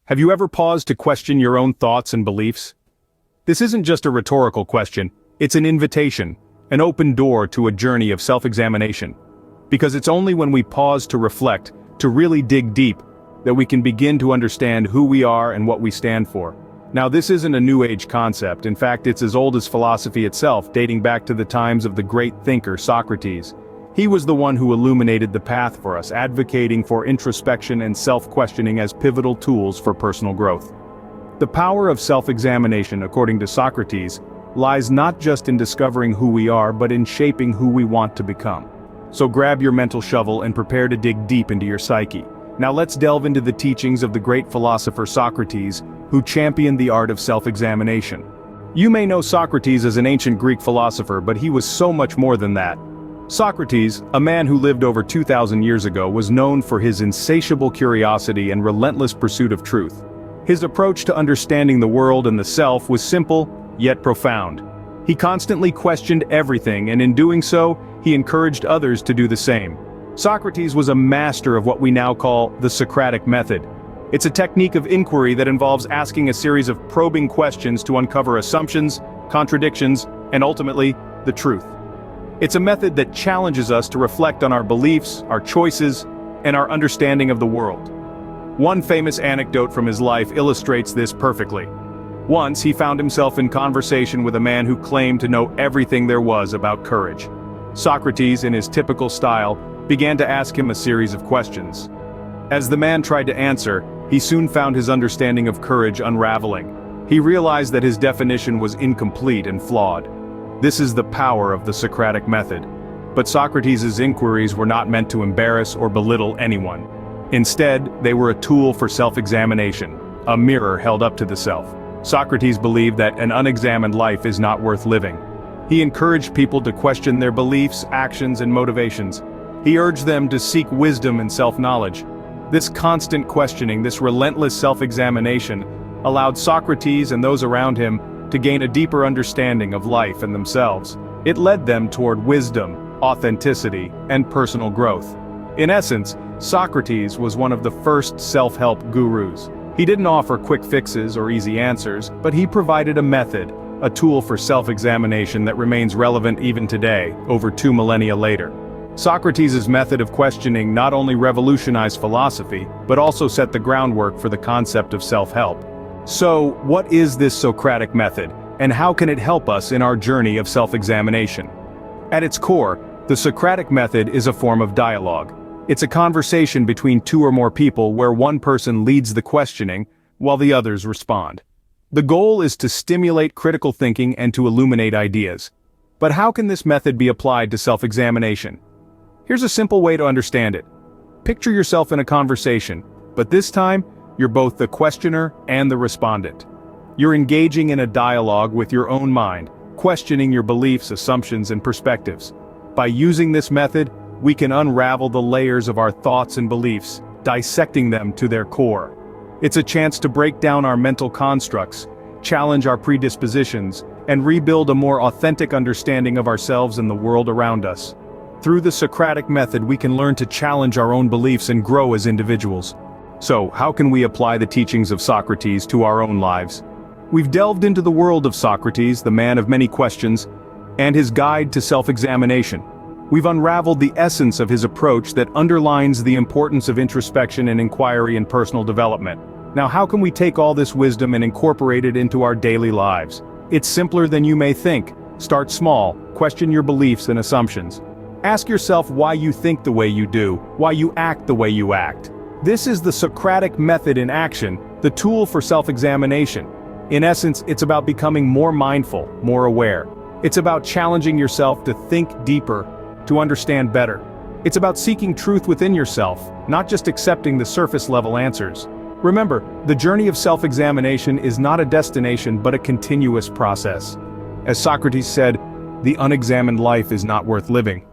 Have you ever paused to question your own thoughts and beliefs? This isn't just a rhetorical question, it's an invitation, an open door to a journey of self-examination. Because it's only when we pause to reflect, to really dig deep, that we can begin to understand who we are and what we stand for. Now, this isn't a New Age concept. In fact, it's as old as philosophy itself, dating back to the times of the great thinker Socrates. He was the one who illuminated the path for us, advocating for introspection and self-questioning as pivotal tools for personal growth. The power of self-examination, according to Socrates, lies not just in discovering who we are, but in shaping who we want to become. So grab your mental shovel and prepare to dig deep into your psyche. Now let's delve into the teachings of the great philosopher Socrates, who championed the art of self-examination. You may know Socrates as an ancient Greek philosopher, but he was so much more than that. Socrates, a man who lived over 2,000 years ago, was known for his insatiable curiosity and relentless pursuit of truth. His approach to understanding the world and the self was simple, yet profound. He constantly questioned everything, and in doing so, he encouraged others to do the same. Socrates was a master of what we now call the Socratic method. It's a technique of inquiry that involves asking a series of probing questions to uncover assumptions, contradictions, and ultimately, the truth. It's a method that challenges us to reflect on our beliefs, our choices, and our understanding of the world. One famous anecdote from his life illustrates this perfectly. Once he found himself in conversation with a man who claimed to know everything there was about courage. Socrates, in his typical style, began to ask him a series of questions. As the man tried to answer, he soon found his understanding of courage unraveling. He realized that his definition was incomplete and flawed. This is the power of the Socratic method. But Socrates' inquiries were not meant to embarrass or belittle anyone. Instead, they were a tool for self-examination, a mirror held up to the self. Socrates believed that an unexamined life is not worth living. He encouraged people to question their beliefs, actions, and motivations. He urged them to seek wisdom and self-knowledge. This constant questioning, this relentless self-examination, allowed Socrates and those around him to gain a deeper understanding of life and themselves. It led them toward wisdom, authenticity, and personal growth. In essence, Socrates was one of the first self-help gurus. He didn't offer quick fixes or easy answers, but he provided a method, a tool for self-examination that remains relevant even today, over 2 millennia later. Socrates' method of questioning not only revolutionized philosophy, but also set the groundwork for the concept of self-help. So, what is this Socratic method, and how can it help us in our journey of self-examination? At its core, the Socratic method is a form of dialogue. It's a conversation between two or more people where one person leads the questioning, while the others respond. The goal is to stimulate critical thinking and to illuminate ideas. But how can this method be applied to self-examination? Here's a simple way to understand it. Picture yourself in a conversation, but this time, you're both the questioner and the respondent. You're engaging in a dialogue with your own mind, questioning your beliefs, assumptions, and perspectives. By using this method, we can unravel the layers of our thoughts and beliefs, dissecting them to their core. It's a chance to break down our mental constructs, challenge our predispositions, and rebuild a more authentic understanding of ourselves and the world around us. Through the Socratic method, we can learn to challenge our own beliefs and grow as individuals. So, how can we apply the teachings of Socrates to our own lives? We've delved into the world of Socrates, the man of many questions, and his guide to self-examination. We've unraveled the essence of his approach that underlines the importance of introspection and inquiry in personal development. Now, how can we take all this wisdom and incorporate it into our daily lives? It's simpler than you may think. Start small, question your beliefs and assumptions. Ask yourself why you think the way you do, why you act the way you act. This is the Socratic method in action, the tool for self-examination. In essence, it's about becoming more mindful, more aware. It's about challenging yourself to think deeper, to understand better. It's about seeking truth within yourself, not just accepting the surface-level answers. Remember, the journey of self-examination is not a destination but a continuous process. As Socrates said, the unexamined life is not worth living.